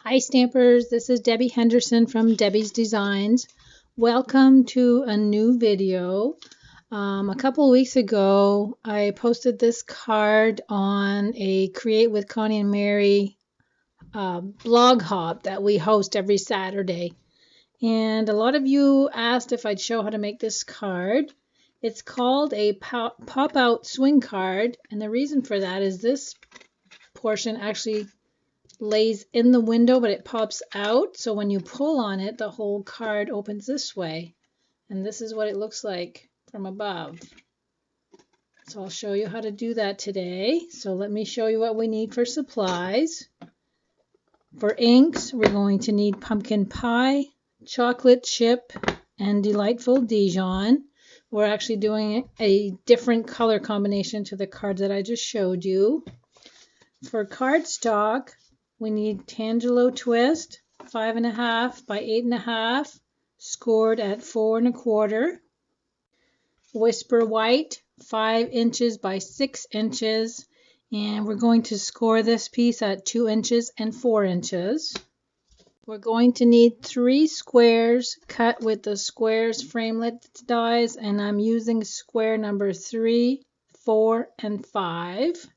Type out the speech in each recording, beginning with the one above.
Hi Stampers, this is Debbie Henderson from Debbie's Designs. Welcome to a new video. A couple weeks ago I posted this card on a Create with Connie and Mary blog hop that we host every Saturday. And a lot of you asked if I'd show how to make this card. It's called a pop-out swing card, and the reason for that is this portion actually lays in the window, but it pops out, so when you pull on it the whole card opens this way, and this is what it looks like from above. So I'll show you how to do that today. So let me show you what we need for supplies. For inks, we're going to need pumpkin pie, chocolate chip, and delightful Dijon. We're actually doing a different color combination to the cards that I just showed you. For cardstock, we need Tangelo Twist 5.5 by 8.5, scored at 4 1/4. Whisper White 5 inches by 6 inches, and we're going to score this piece at 2 inches and 4 inches. We're going to need 3 squares cut with the Squares Framelits dies, and I'm using square number 3, 4, and 5.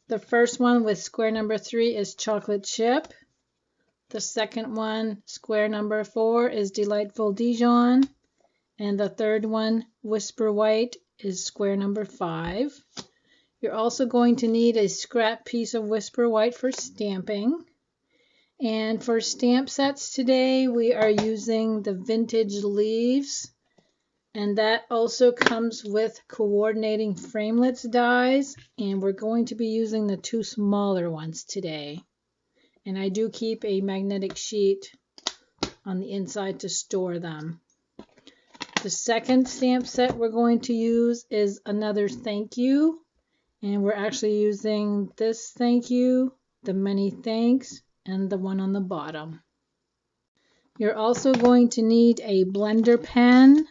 The first one with square number 3 is chocolate chip. The second one, square number 4, is delightful Dijon. And the third one, Whisper White, is square number 5. You're also going to need a scrap piece of Whisper White for stamping. And for stamp sets today, we are using the vintage leaves. And that also comes with coordinating Framelits dies, and we're going to be using the 2 smaller ones today. And I do keep a magnetic sheet on the inside to store them. The second stamp set we're going to use is another thank you, and we're actually using this thank you, the many thanks, and the one on the bottom. You're also going to need a blender pen,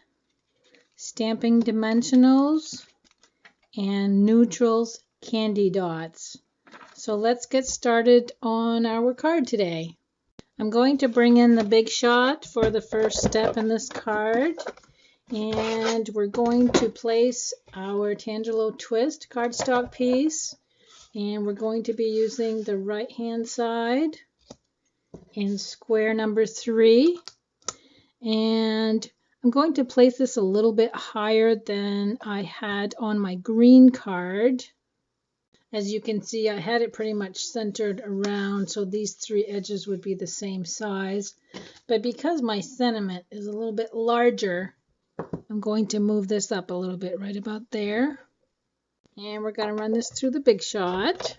stamping dimensionals, and neutrals candy dots. So let's get started on our card today. I'm going to bring in the Big Shot for the first step in this card, and we're going to place our Tangelo Twist cardstock piece, and we're going to be using the right hand side in square number 3, and I'm going to place this a little bit higher than I had on my green card. As you can see, I had it pretty much centered around, so these 3 edges would be the same size. But because my sentiment is a little bit larger, I'm going to move this up a little bit right about there. And we're going to run this through the Big Shot.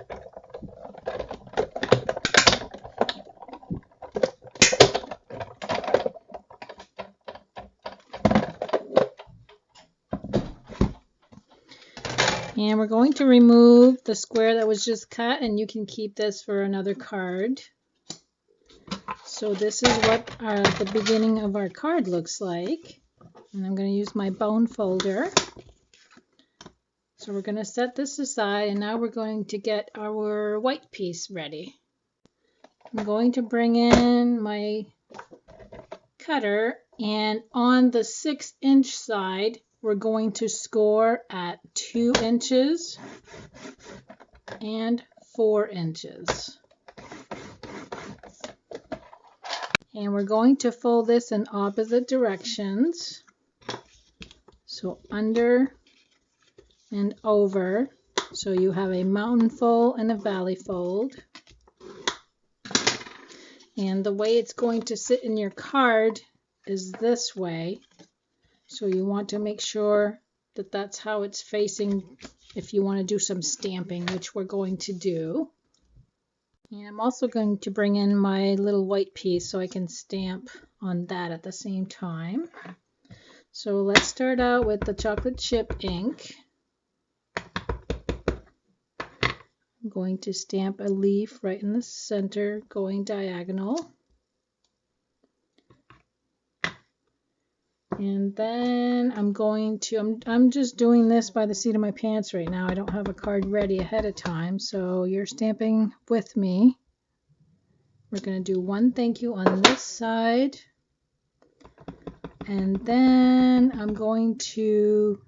And we're going to remove the square that was just cut, and you can keep this for another card. So this is what the beginning of our card looks like. And I'm going to use my bone folder. So we're going to set this aside, and now we're going to get our white piece ready. I'm going to bring in my cutter, and on the 6-inch side, we're going to score at 2 inches and 4 inches. And we're going to fold this in opposite directions. So under and over. So you have a mountain fold and a valley fold. And the way it's going to sit in your card is this way. So you want to make sure that that's how it's facing if you want to do some stamping, which we're going to do. And I'm also going to bring in my little white piece so I can stamp on that at the same time. So let's start out with the chocolate chip ink. I'm going to stamp a leaf right in the center going diagonal. And then I'm just doing this by the seat of my pants right now. I don't have a card ready ahead of time, so you're stamping with me. We're going to do one thank you on this side. And then I'm going to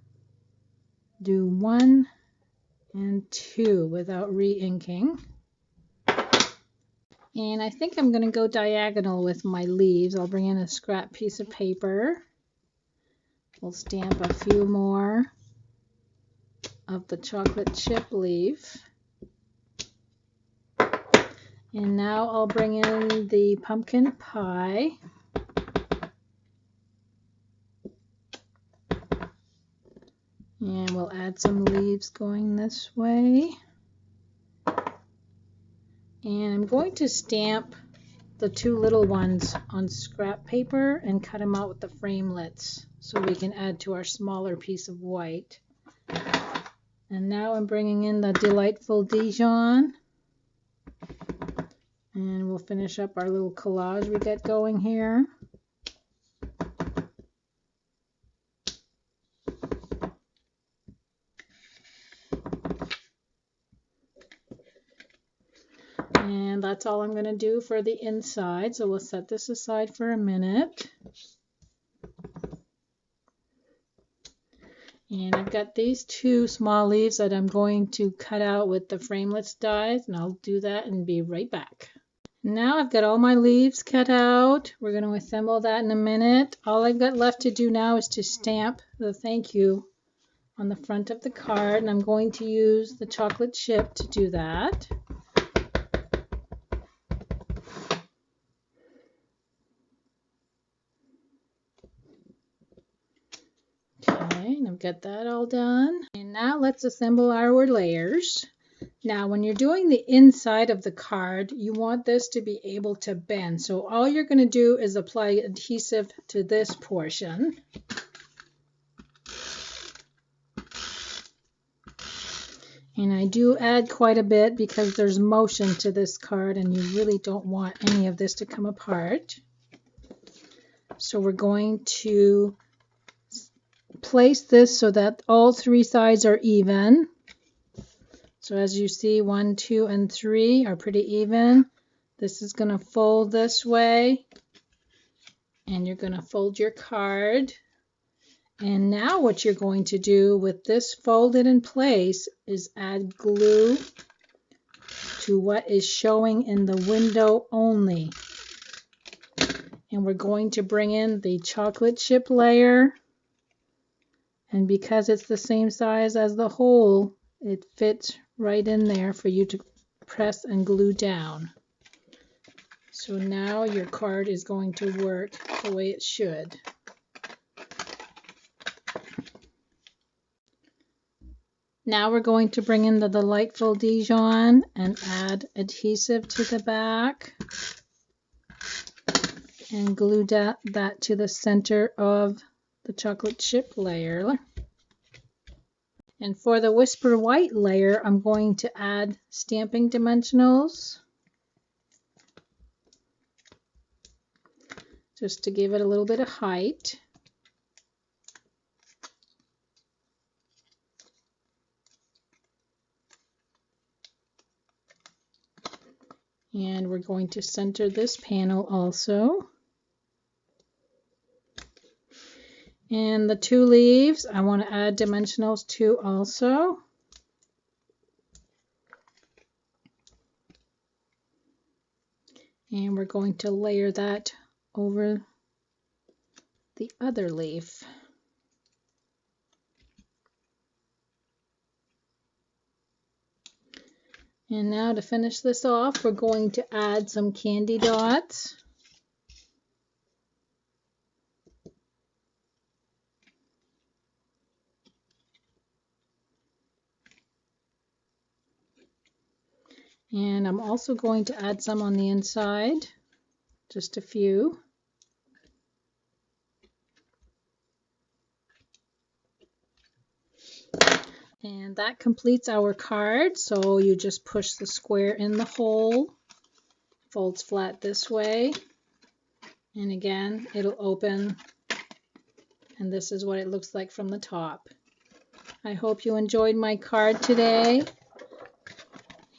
do 1 and 2 without re-inking. And I think I'm going to go diagonal with my leaves. I'll bring in a scrap piece of paper. We'll stamp a few more of the chocolate chip leaf. And now I'll bring in the pumpkin pie. And we'll add some leaves going this way. And I'm going to stamp the 2 little ones on scrap paper and cut them out with the framelits so we can add to our smaller piece of white. And now I'm bringing in the delightful Dijon. And we'll finish up our little collage we got going here. And that's all I'm going to do for the inside. So we'll set this aside for a minute. And I've got these 2 small leaves that I'm going to cut out with the Framelits dies, and I'll do that and be right back. Now I've got all my leaves cut out. We're going to assemble that in a minute. All I've got left to do now is to stamp the thank you on the front of the card, and I'm going to use the chocolate chip to do that. Okay, and I've got that all done. And now let's assemble our layers. Now, when you're doing the inside of the card, you want this to be able to bend. So all you're going to do is apply adhesive to this portion. And I do add quite a bit because there's motion to this card and you really don't want any of this to come apart. So we're going to place this so that all 3 sides are even. So as you see, 1, 2, and 3 are pretty even. This is going to fold this way, and you're going to fold your card. And now what you're going to do with this folded in place is add glue to what is showing in the window only. And we're going to bring in the chocolate chip layer. And because it's the same size as the hole, it fits right in there for you to press and glue down. So now your card is going to work the way it should. Now we're going to bring in the delightful Dijon and add adhesive to the back and glue that to the center of the chocolate chip layer. And for the Whisper White layer, I'm going to add stamping dimensionals just to give it a little bit of height. And we're going to center this panel also. And the 2 leaves, I want to add dimensionals to also. And we're going to layer that over the other leaf. And now to finish this off, we're going to add some candy dots. And I'm also going to add some on the inside, just a few. And that completes our card. So you just push the square in the hole, folds flat this way, and again it'll open, and this is what it looks like from the top. I hope you enjoyed my card today.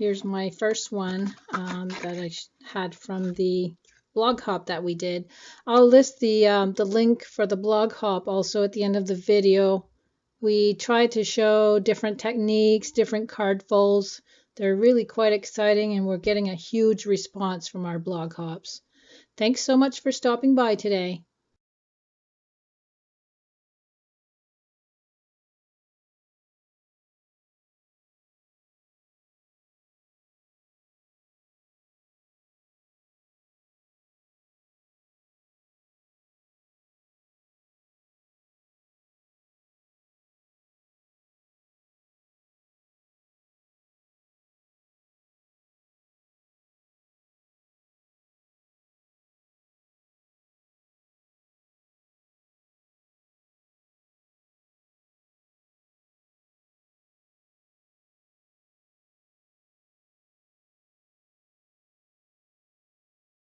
Here's my first one that I had from the blog hop that we did. I'll list the link for the blog hop also at the end of the video. We tried to show different techniques, different card folds. They're really quite exciting, and we're getting a huge response from our blog hops. Thanks so much for stopping by today.